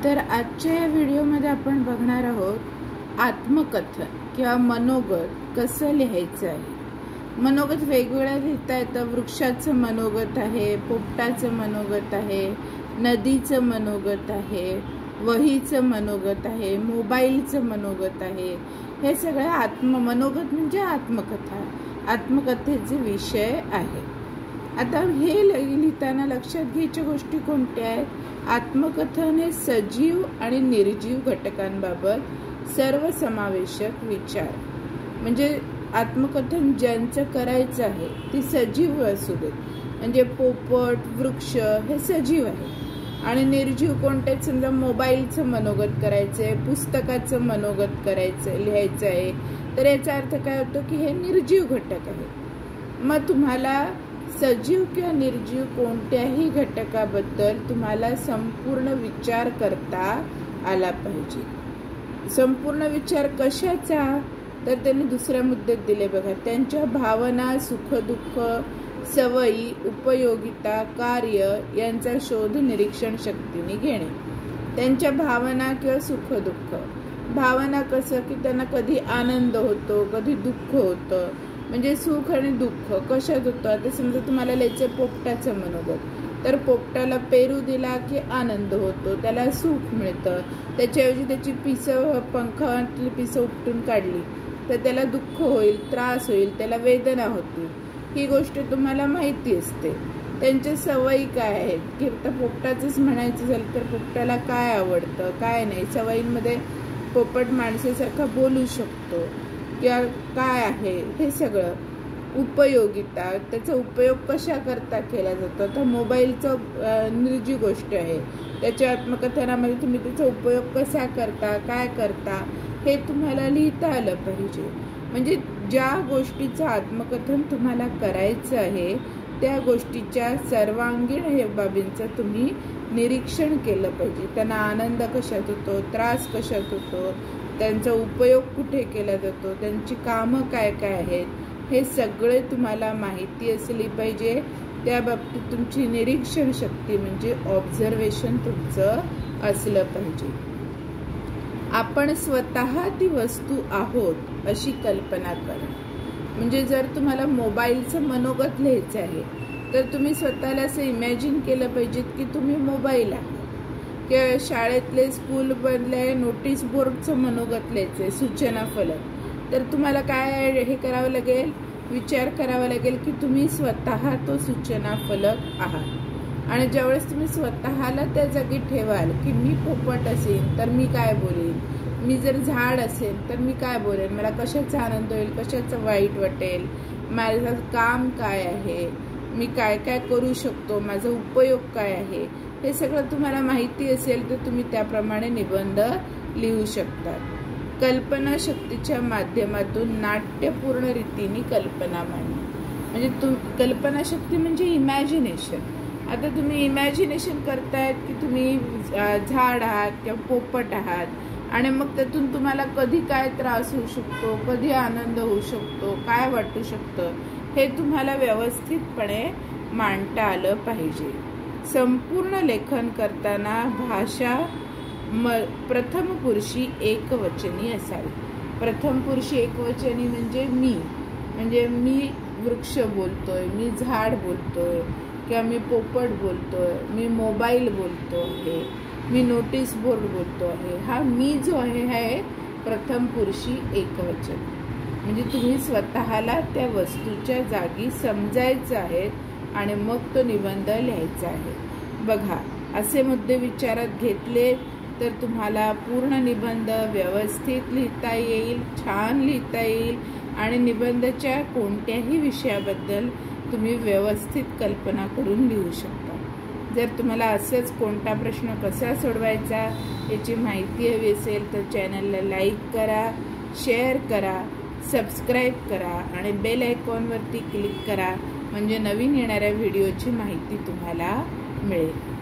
तर आजच्या या व्हिडिओमध्ये आपण बघणार आहोत आत्मकथन किंवा मनोगत कसं लिहायचं आहे। मनोगत वेगवेगळ्या लिहिता येतं। वृक्षाचं मनोगत आहे, पोपटाचं मनोगत आहे, नदीचं मनोगत आहे, वहीचं मनोगत आहे, मोबाईलचं मनोगत आहे। हे सगळं मनोगत म्हणजे आत्मकथा, आत्मकथेचे विषय आहे। आता हे लिहिताना लक्षात घ्यायच्या गोष्टी कोणत्या आहेत? आत्मकथन हे सजीव आणि निर्जीव घटकांबाबत सर्वसमावेशक विचार, म्हणजे आत्मकथन ज्यांचं करायचं आहे ती सजीव असू देत, म्हणजे पोपट, वृक्ष हे सजीव आहे, आणि निर्जीव कोणते? समजा मोबाईलचं मनोगत करायचंय, पुस्तकाचं मनोगत करायचं लिहायचं आहे, तर याचा अर्थ काय होतो की हे निर्जीव घटक आहे। मग तुम्हाला सजीव किंवा निर्जीव कोणत्याही घटकाबद्दल तुम्हाला संपूर्ण विचार करता आला पाहिजे। संपूर्ण विचार कशाचा? तर त्यांनी दुसऱ्या मुद्द्यात दिले बघा, त्यांच्या भावना, सुख दुःख, सवयी, उपयोगिता, कार्य यांचा शोध निरीक्षण शक्तीने घेणे। त्यांच्या भावना किंवा सुख दुःख, भावना कसं की त्यांना कधी आनंद होतो, कधी दुःख होतं, म्हणजे सुख आणि दुःख कशात होतं? आता समजा तुम्हाला लिहायचं पोपटाचं मनोगत, तर पोपटाला पेरू दिला की आनंद होतो, त्याला सुख मिळतं, त्याच्याऐवजी त्याची पिसं, पंखातली पिसं उपटून काढली तर त्याला दुःख होईल, त्रास होईल, त्याला वेदना होतील, ही गोष्ट तुम्हाला माहिती असते। त्यांच्या सवयी काय आहेत की आता पोपटाचंच म्हणायचं झालं तर पोपटाला काय आवडतं, काय नाही, सवयींमध्ये पोपट माणसासारखा बोलू शकतो किंवा काय आहे हे सगळं। उपयोगिता, त्याचा उपयोग कशा करता केला जातो? तर मोबाईलचं निर्जीव गोष्ट आहे, त्याच्या आत्मकथनामध्ये तुम्ही त्याचा उपयोग कसा करता, काय करता हे तुम्हाला लिहिता आलं पाहिजे। म्हणजे ज्या गोष्टीचं आत्मकथन तुम्हाला करायचं आहे त्या गोष्टीच्या सर्वांगीण बाबींचं तुम्ही निरीक्षण केलं पाहिजे। त्यांना आनंद कशात होतो, त्रास कशात होतो, त्यांचा उपयोग कुठे केला जातो, त्यांची कामं काय काय आहेत, हे सगळे तुम्हाला माहिती असली पाहिजे। त्या बाबतीत तुमची निरीक्षण शक्ती म्हणजे ऑब्झर्वेशन तुमचं असलं पाहिजे। आपण स्वतः ती वस्तू आहोत अशी कल्पना करा। म्हणजे जर तुम्हाला मोबाईलचं मनोगत लिहायचं आहे तर तुम्ही स्वतःला असं इमॅजिन केलं पाहिजे की तुम्ही मोबाईल आहात, किंवा शाळेतले स्कूल मधले नोटीस बोर्डचं मनोगत लिहायचंय, सूचना फलक, तर तुम्हाला काय हे करावं लागेल? विचार करावा लागेल की तुम्ही स्वतः तो सूचना फलक आहात। आणि ज्यावेळेस तुम्ही स्वतःला त्या जागी ठेवाल की मी पोपट असेल तर मी काय बोलेन, मी जर झाड असेल तर मी काय बोलेन, मला कशाचा आनंद होईल, कशाचं वाईट वाटेल, माझं काम काय आहे, मी काय काय करू शकतो, माझा उपयोग काय आहे, हे सगळं तुम्हाला माहिती असेल तर तुम्ही त्याप्रमाणे निबंध लिहू शकता। कल्पना शक्तीच्या माध्यमातून नाट्यपूर्ण रीतीने कल्पना मांडणे, म्हणजे कल्पना शक्ती म्हणजे इमॅजिनेशन। आता तुम्ही इमॅजिनेशन करतायत की तुम्ही झाड आहात किंवा पोपट आहात, आणि मग त्यातून तुम्हाला कधी काय त्रास होऊ शकतो, कधी आनंद होऊ शकतो, काय वाटू शकतं, हे तुम्हाला व्यवस्थितपणे मांडता आलं पाहिजे। संपूर्ण लेखन करताना भाषा प्रथम पुरुषी एकवचनी असावी। प्रथम पुरुषी एकवचनी म्हणजे मी वृक्ष बोलतोय, मी झाड बोलतोय, किंवा मी पोपट बोलतोय, मी मोबाईल बोलतो आहे, मी नोटीस बोर्ड बोलतो आहे, हा मी जो आहे प्रथम पुरुषी एकवचन। म्हणजे तुम्ही स्वतःला त्या वस्तूच्या जागी समजायचं आहे आणि मग तो निबंध लिहायचा आहे। बघा, असे मुद्दे विचारात घेतले तर तुम्हाला पूर्ण निबंध व्यवस्थित लिहिता येईल, छान लिहिता येईल, आणि निबंधाच्या कोणत्याही विषयाबद्दल तुम्ही व्यवस्थित कल्पना करून लिहू शकता। जर तुम्हाला असंच कोणता प्रश्न कसा सोडवायचा याची माहिती हवी असेल तर चॅनलला लाईक करा, शेअर करा, सबस्क्राईब करा आणि बेल आयकॉनवरती क्लिक करा, म्हणजे नवीन येणाऱ्या व्हिडिओची माहिती तुम्हाला मिळेल।